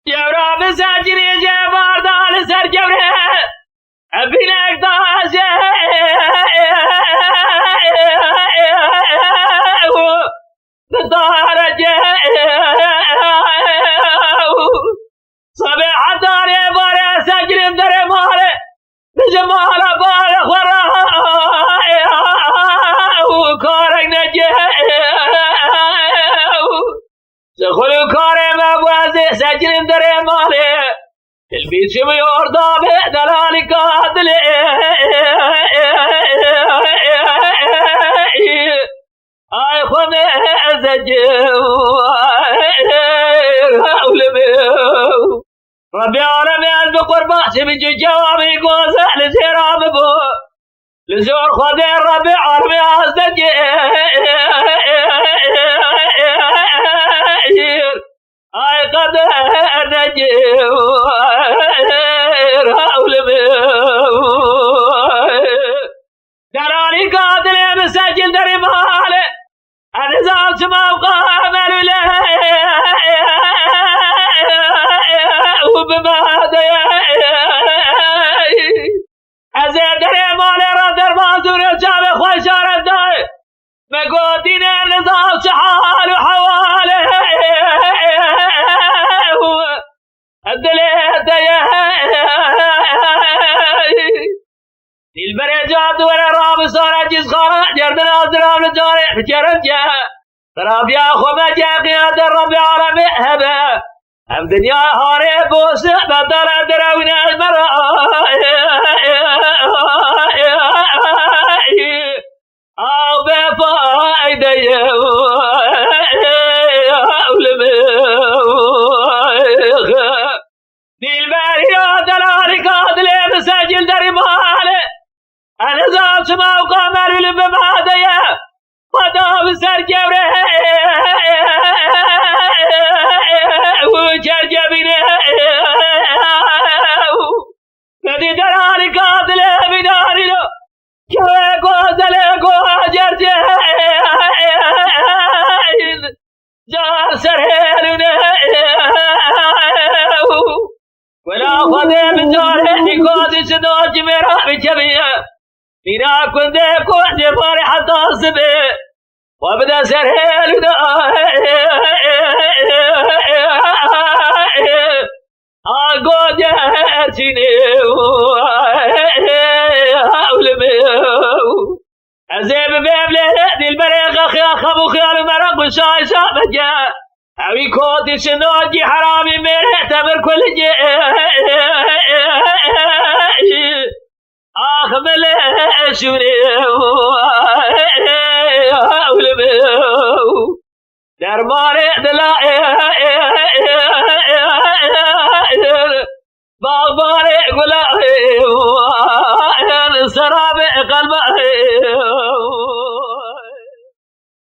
جورا بسجني جبار دال سر جوره بينك داجه بدارجه صبيح داري باري سجن دري مالي بجمال باري خرا وكارك نجه دخلوا كاري مبوازي سجن دري مالي البيت شميور ضابع دلالي قاتلي اي خذ زجو ربي عالمي بقرباتي من جوامي قوزة لزيرام بو لزور خذي ربي عالمي عزجي اي قد نجيو دلالي قاتل مسجل دري مالي النظام سما وقامل له وبماذا ازيد دري مالي ردر مازور جاب خوي شارع داي مقودين النظام شحال وحواله الدليل البريجات ولا راب صار جز خارج جردنا درام الجاري حجرن جاء تراب يا خو ما جاء قياد الرب عالمي هبا هم دنيا هاري بوس بدر درونا المرأة او بفايدة دي البريجات دلالي قاتل مسجل دري مالي أنا زال سما وقامر لبمادية قدام سر جبره وجر جبينه ندي دلالي قاتله بداري له جوه قوزله قوه جرجه جار سرهلونه ولا خذي من جاره نقاضي سنوات مرا بجبيه فينا كنت كنت فرح تصبي وابدا سرهل اقعد ياتيني ازيب بيبله دي البريق اخي اخبو خيال مرق وشاي شامجه اوي كوتي شنوجي حرامي من اعتبر كل جي اخمل شوني درماني دلائي باغباري قلا